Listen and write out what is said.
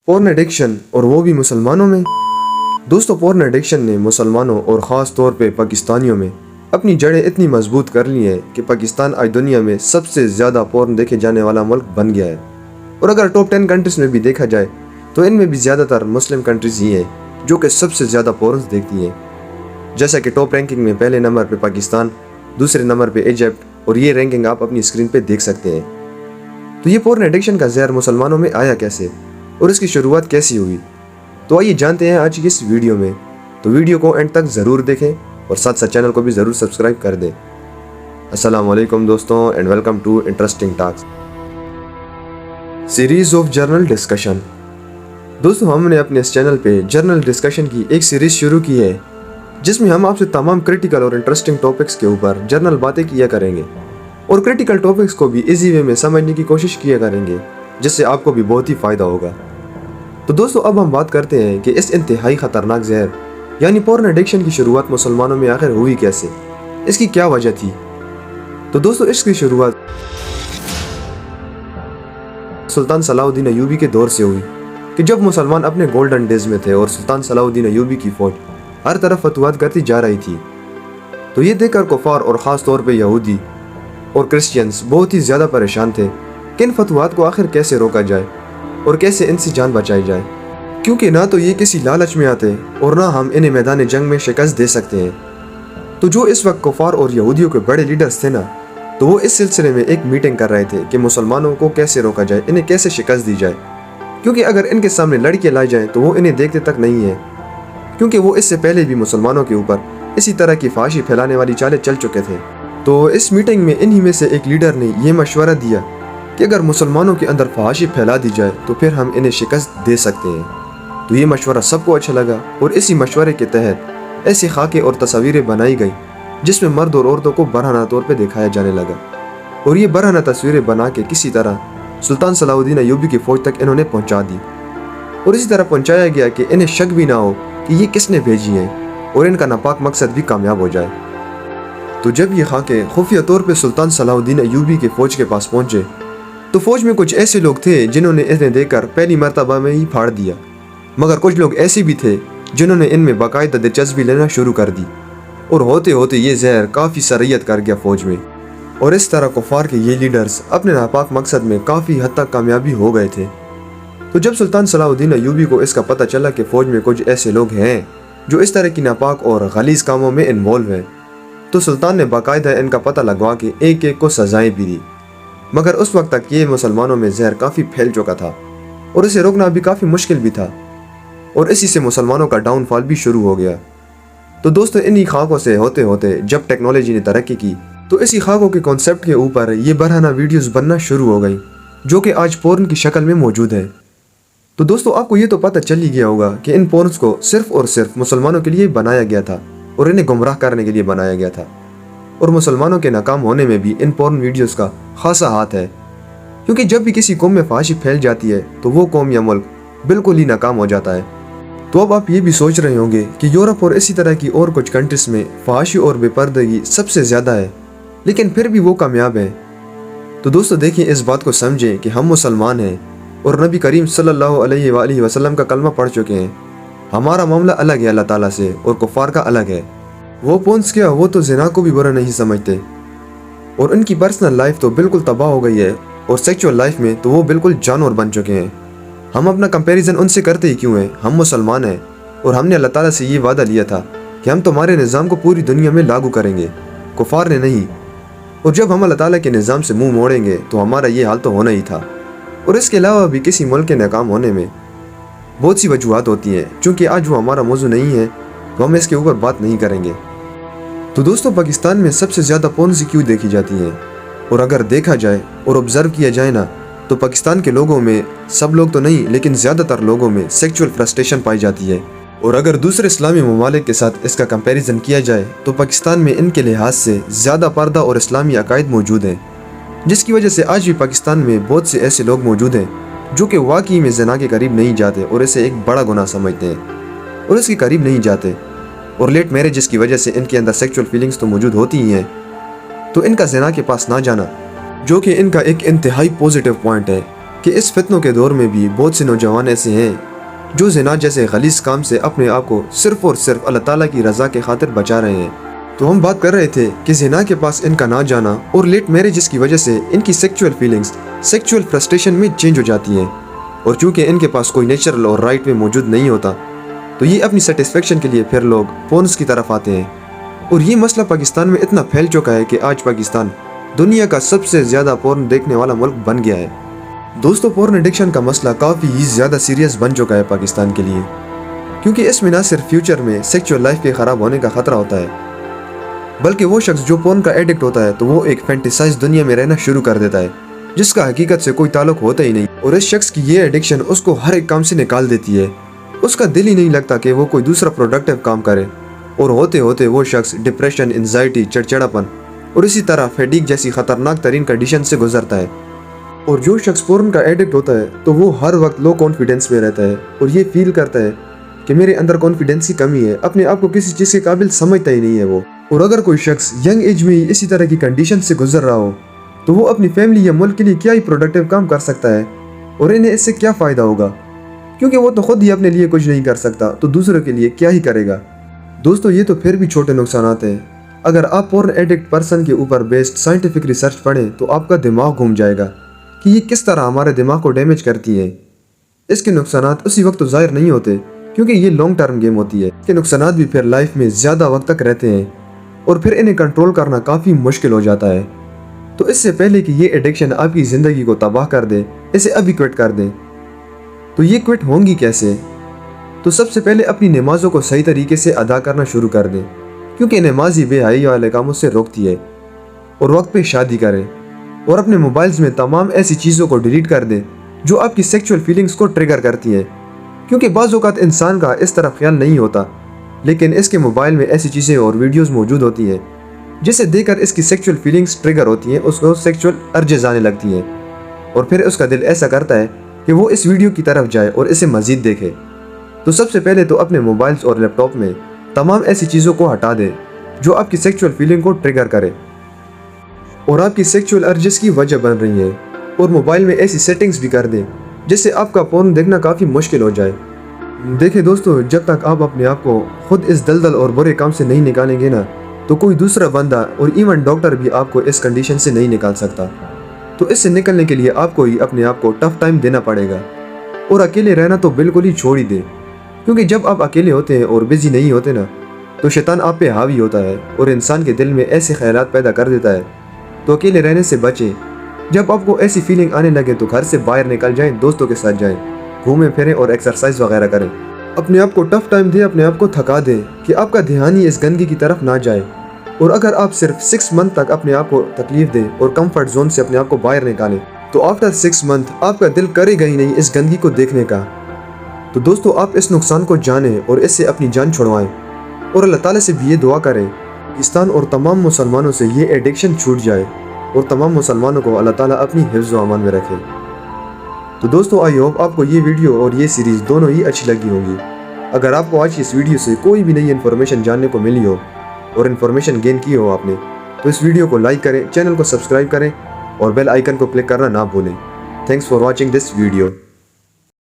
Porn addiction और वो भी मुसलमानों में। दोस्तों, पॉर्न एडिक्शन ने मुसलमानों और ख़ास तौर पे पाकिस्तानियों में अपनी जड़ें इतनी मजबूत कर ली हैं कि पाकिस्तान आज दुनिया में सबसे ज़्यादा पॉर्न देखे जाने वाला मुल्क बन गया है। और अगर टॉप 10 कंट्रीज़ में भी देखा जाए तो इनमें भी ज़्यादातर मुस्लिम कंट्रीज़ ही हैं जो कि सबसे ज़्यादा पॉर्न्स देखती हैं। जैसा कि टॉप रैंकिंग में पहले नंबर पे पाकिस्तान, दूसरे नंबर पे इजिप्ट, और ये रैंकिंग आप अपनी स्क्रीन पे देख सकते हैं। तो ये पॉर्न एडिक्शन का ज़हर मुसलमानों में आया कैसे और इसकी शुरुआत कैसी हुई, तो आइए जानते हैं आज की इस वीडियो में। तो वीडियो को एंड तक ज़रूर देखें और साथ साथ चैनल को भी ज़रूर सब्सक्राइब कर दें। अस्सलाम वालेकुम दोस्तों and welcome to interesting talks series of general discussion. दोस्तों, हमने अपने इस चैनल पे जर्नल डिस्कशन की एक सीरीज़ शुरू की है जिसमें हम आपसे तमाम क्रिटिकल और इंटरेस्टिंग टॉपिक्स के ऊपर जर्नल बातें किया करेंगे और क्रिटिकल टॉपिक्स को भी इजी वे में समझने की कोशिश किया करेंगे, जिससे आपको भी बहुत ही फ़ायदा होगा। तो दोस्तों, अब हम बात करते हैं कि इस इंतहाई ख़तरनाक जहर यानी पॉर्न एडिक्शन की शुरुआत मुसलमानों में आखिर हुई कैसे, इसकी क्या वजह थी। तो दोस्तों, इसकी शुरुआत सुल्तान सलाहुद्दीन अय्यूबी के दौर से हुई कि जब मुसलमान अपने गोल्डन डेज में थे और सुल्तान सलाहुद्दीन अय्यूबी की फ़ौज हर तरफ फतवात करती जा रही थी। तो ये देखकर कुफार और ख़ास तौर पे यहूदी और क्रिश्चियंस बहुत ही ज़्यादा परेशान थे कि इन फतवात को आखिर कैसे रोका जाए और कैसे इनसे जान बचाई जाए, क्योंकि ना तो ये किसी लालच में आते और ना हम इन्हें मैदान जंग में शिकस्त दे सकते हैं। तो जो इस वक्त कुफार और यहूदियों के बड़े लीडर्स थे ना, तो वो इस सिलसिले में एक मीटिंग कर रहे थे कि मुसलमानों को कैसे रोका जाए, इन्हें कैसे शिकस्त दी जाए, क्योंकि अगर इनके सामने लड़कियाँ लाई जाएँ तो वो इन्हें देखते तक नहीं है, क्योंकि वो इससे पहले भी मुसलमानों के ऊपर इसी तरह की फाशी फैलाने वाली चालें चल चुके थे। तो इस मीटिंग में इन्हीं में से एक लीडर ने यह मशवरा दिया कि अगर मुसलमानों के अंदर फाशी फैला दी जाए तो फिर हम इन्हें शिकस्त दे सकते हैं। तो ये मशवरा सबको अच्छा लगा और इसी मशवरे के तहत ऐसी खाके और तस्वीरें बनाई गई जिसमें मर्द और औरतों को बरहना तौर पर दिखाया जाने लगा, और ये बरहना तस्वीरें बना के किसी तरह सुल्तान सलाहुद्दीन अय्यूबी की फ़ौज तक इन्होंने पहुँचा दी। और इसी तरह पहुँचाया गया कि इन्हें शक भी ना हो कि ये किसने भेजी है और इनका नापाक मकसद भी कामयाब हो जाए। तो जब ये खाके खुफिया तौर पे सुल्तान सलाहुद्दीन अय्यूबी के फ़ौज के पास पहुँचे तो फ़ौज में कुछ ऐसे लोग थे जिन्होंने इन्हें देखकर पहली मर्तबा में ही फाड़ दिया, मगर कुछ लोग ऐसे भी थे जिन्होंने इनमें बाकायदा दिलचस्पी लेना शुरू कर दी, और होते होते ये जहर काफ़ी सरयत कर गया फ़ौज में। और इस तरह कुफार के ये लीडर्स अपने नापाक मकसद में काफ़ी हद तक कामयाबी हो गए थे। तो जब सुल्तान सलाहुद्दीन अय्यूबी को इसका पता चला कि फ़ौज में कुछ ऐसे लोग हैं जो इस तरह की नापाक और गलीज़ कामों में इन्वॉल्व हैं, तो सुल्तान ने बाकायदा इनका पता लगवा के एक एक को सजाएं भी दी। मगर उस वक्त तक ये मुसलमानों में जहर काफ़ी फैल चुका था और इसे रोकना भी काफ़ी मुश्किल भी था, और इसी से मुसलमानों का डाउनफॉल भी शुरू हो गया। तो दोस्तों, इन्हीं खाकों से होते होते जब टेक्नोलॉजी ने तरक्की की तो इसी खाकों के कॉन्सेप्ट के ऊपर ये बरहना वीडियोस बनना शुरू हो गई जो कि आज पोर्न की शक्ल में मौजूद है। तो दोस्तों, आपको ये तो पता चल ही गया होगा कि इन पोर्न्स को सिर्फ और सिर्फ मुसलमानों के लिए बनाया गया था और इन्हें गुमराह करने के लिए बनाया गया था, और मुसलमानों के नाकाम होने में भी इन पोर्न वीडियोस का खासा हाथ है, क्योंकि जब भी किसी कौम में फाशी फैल जाती है तो वो कौम या मुल्क बिल्कुल ही नाकाम हो जाता है। तो अब आप ये भी सोच रहे होंगे कि यूरोप और इसी तरह की और कुछ कंट्रीज़ में फाशी और बेपर्दगी सबसे ज़्यादा है, लेकिन फिर भी वो कामयाब है। तो दोस्तों, देखिए, इस बात को समझें कि हम मुसलमान हैं और नबी करीम सल्लल्लाहु अलैहि वसल्लम का कलमा पढ़ चुके हैं। हमारा मामला अलग है अल्लाह ताला से और कुफार का अलग है। वो पोन्स क्या, वो तो ज़िना को भी बुरा नहीं समझते और उनकी पर्सनल लाइफ तो बिल्कुल तबाह हो गई है, और सेक्सुअल लाइफ में तो वो बिल्कुल जानवर बन चुके हैं। हम अपना कंपैरिजन उनसे करते ही क्यों हैं? हम मुसलमान हैं और हमने अल्लाह ताला से ये वादा लिया था कि हम तुम्हारे निज़ाम को पूरी दुनिया में लागू करेंगे, कुफार ने नहीं। और जब हम अल्लाह ताला के निज़ाम से मुंह मोड़ेंगे तो हमारा ये हाल तो होना ही था। और इसके अलावा भी किसी मुल्क के नाकाम होने में बहुत सी वजूहत होती हैं, चूँकि आज वो हमारा मौजू नहीं है तो हम इसके ऊपर बात नहीं करेंगे। तो दोस्तों, पाकिस्तान में सबसे ज़्यादा पोर्न क्यों देखी जाती हैं, और अगर देखा जाए और ऑब्ज़र्व किया जाए ना, तो पाकिस्तान के लोगों में, सब लोग तो नहीं लेकिन ज़्यादातर लोगों में सेक्सुअल फ्रस्ट्रेशन पाई जाती है। और अगर दूसरे इस्लामी ममालिक के साथ इसका कंपैरिजन किया जाए तो पाकिस्तान में इनके लिहाज से ज़्यादा पर्दा और इस्लामी अकायद मौजूद हैं, जिसकी वजह से आज भी पाकिस्तान में बहुत से ऐसे लोग मौजूद हैं जो कि वाकई में ज़िना के करीब नहीं जाते और इसे एक बड़ा गुनाह समझते हैं और इसके करीब नहीं जाते। और लेट मैरिजेस की वजह से इनके अंदर सेक्सुअल फीलिंग्स तो मौजूद होती ही हैं, तो इनका ज़िना के पास ना जाना, जो कि इनका एक इंतहाई पॉजिटिव पॉइंट है, کہ اس فتنوں کے دور میں بھی بہت سے نوجوان ایسے ہیں جو زنا جیسے غلیظ کام سے اپنے آپ کو صرف اور صرف اللہ تعالیٰ کی رضا کے خاطر بچا رہے ہیں۔ تو ہم بات کر رہے تھے کہ زنا کے پاس ان کا نہ جانا اور لیٹ میرجز کی وجہ سے ان کی سیکچول فیلنگز سیکچول فرسٹریشن میں چینج ہو جاتی ہیں، اور چونکہ ان کے پاس کوئی نیچرل اور رائٹ میں موجود نہیں ہوتا تو یہ اپنی سیٹسفیکشن کے لیے پھر لوگ پورنس کی طرف آتے ہیں۔ اور یہ مسئلہ پاکستان میں اتنا پھیل چکا ہے کہ آج پاکستان دنیا کا سب سے زیادہ پورن دیکھنے والا ملک بن گیا ہے۔ دوستو، پورن ایڈکشن کا مسئلہ کافی ہی زیادہ سیریس بن چکا ہے پاکستان کے لیے، کیونکہ اس میں نہ صرف فیوچر میں سیکچول لائف کے خراب ہونے کا خطرہ ہوتا ہے، بلکہ وہ شخص جو پورن کا ایڈکٹ ہوتا ہے تو وہ ایک فینٹیسائز دنیا میں رہنا شروع کر دیتا ہے جس کا حقیقت سے کوئی تعلق ہوتا ہی نہیں، اور اس شخص کی یہ ایڈکشن اس کو ہر ایک کام سے نکال دیتی ہے۔ اس کا دل ہی نہیں لگتا کہ وہ کوئی دوسرا پروڈکٹیو کام کرے، اور ہوتے ہوتے وہ شخص ڈپریشن، انزائٹی، چڑچڑاپن اور اسی طرح فیڈیک جیسی خطرناک ترین کنڈیشن سے گزرتا ہے۔ اور جو شخص پورن کا ایڈکٹ ہوتا ہے تو وہ ہر وقت لو کانفیڈنس میں رہتا ہے اور یہ فیل کرتا ہے کہ میرے اندر کانفیڈنس کی کمی ہے، اپنے آپ کو کسی چیز کے قابل سمجھتا ہی نہیں ہے وہ۔ اور اگر کوئی شخص ینگ ایج میں ہی اسی طرح کی کنڈیشن سے گزر رہا ہو تو وہ اپنی فیملی یا ملک کے لیے کیا ہی پروڈکٹیو کام کر سکتا ہے، اور انہیں اس سے کیا فائدہ ہوگا، کیونکہ وہ تو خود ہی اپنے لیے کچھ نہیں کر سکتا تو دوسروں کے لیے کیا ہی کرے گا۔ دوستو، یہ تو پھر بھی چھوٹے نقصانات ہیں۔ اگر آپ پورن ایڈکٹ پرسن کے اوپر بیسڈ سائنٹیفک ریسرچ پڑھیں تو آپ کا دماغ گھوم جائے گا کہ یہ کس طرح ہمارے دماغ کو ڈیمیج کرتی ہے۔ اس کے نقصانات اسی وقت تو ظاہر نہیں ہوتے کیونکہ یہ لانگ ٹرم گیم ہوتی ہے۔ اس کے نقصانات بھی پھر لائف میں زیادہ وقت تک رہتے ہیں اور پھر انہیں کنٹرول کرنا کافی مشکل ہو جاتا ہے۔ تو اس سے پہلے کہ یہ ایڈکشن آپ کی زندگی کو تباہ کر دے، اسے ابھی کوئٹ کر دیں۔ تو یہ کوئٹ ہوں گی کیسے؟ تو سب سے پہلے اپنی نمازوں کو صحیح طریقے سے ادا کرنا شروع کر دیں، کیونکہ نماز ہی بے حیائی والے کاموں سے روکتی ہے۔ اور وقت پہ شادی کریں اور اپنے موبائلز میں تمام ایسی چیزوں کو ڈیلیٹ کر دیں جو آپ کی سیکچول فیلنگز کو ٹریگر کرتی ہیں، کیونکہ بعض اوقات انسان کا اس طرح خیال نہیں ہوتا لیکن اس کے موبائل میں ایسی چیزیں اور ویڈیوز موجود ہوتی ہیں جسے دیکھ کر اس کی سیکچول فیلنگز ٹریگر ہوتی ہیں، اس کو سیکچول ارجز آنے لگتی ہیں، اور پھر اس کا دل ایسا کرتا ہے کہ وہ اس ویڈیو کی طرف جائے اور اسے مزید دیکھے۔ تو سب سے پہلے تو اپنے موبائلز اور لیپ ٹاپ میں تمام ایسی چیزوں کو ہٹا دیں جو آپ کی سیکچول فیلنگ کو ٹریگر کرے اور آپ کی سیکچول ارجز کی وجہ بن رہی ہیں، اور موبائل میں ایسی سیٹنگز بھی کر دیں جس سے آپ کا پورن دیکھنا کافی مشکل ہو جائے۔ دیکھیں دوستو، جب تک آپ اپنے آپ کو خود اس دلدل اور برے کام سے نہیں نکالیں گے نا تو کوئی دوسرا بندہ اور ایون ڈاکٹر بھی آپ کو اس کنڈیشن سے نہیں نکال سکتا۔ تو اس سے نکلنے کے لیے آپ کو ہی اپنے آپ کو ٹف ٹائم دینا پڑے گا، اور اکیلے رہنا تو بالکل ہی چھوڑ ہی دیں، کیونکہ جب آپ اکیلے ہوتے ہیں اور بزی نہیں ہوتے نا تو شیطان آپ پہ حاوی ہوتا ہے اور انسان کے دل میں ایسے خیالات پیدا کر دیتا ہے۔ تو اکیلے رہنے سے بچیں۔ جب آپ کو ایسی فیلنگ آنے لگے تو گھر سے باہر نکل جائیں، دوستوں کے ساتھ جائیں، گھومیں پھریں اور ایکسرسائز وغیرہ کریں۔ اپنے آپ کو ٹف ٹائم دیں، اپنے آپ کو تھکا دیں کہ آپ کا دھیان ہی اس گندگی کی طرف نہ جائے۔ اور اگر آپ صرف 6 منتھ تک اپنے آپ کو تکلیف دیں اور کمفرٹ زون سے اپنے آپ کو باہر نکالیں تو آفٹر 6 منتھ آپ کا دل کرے گا ہی نہیں اس گندگی کو دیکھنے کا۔ تو دوستو، آپ اس نقصان کو جانیں اور اس سے اپنی جان چھڑوائیں، اور اللہ تعالیٰ سے بھی یہ دعا کریں پاکستان اور تمام مسلمانوں سے یہ ایڈکشن چھوٹ جائے اور تمام مسلمانوں کو اللہ تعالیٰ اپنی حفظ و امان میں رکھے۔ تو دوستو، آئی ہوپ آپ کو یہ ویڈیو اور یہ سیریز دونوں ہی اچھی لگی ہوگی۔ اگر آپ کو آج کی اس ویڈیو سے کوئی بھی نئی انفارمیشن جاننے کو ملی ہو اور انفارمیشن گین کی ہو آپ نے تو اس ویڈیو کو لائک کریں، چینل کو سبسکرائب کریں اور بیل آئیکن کو کلک کرنا نہ بھولیں۔ Thanks for watching this video.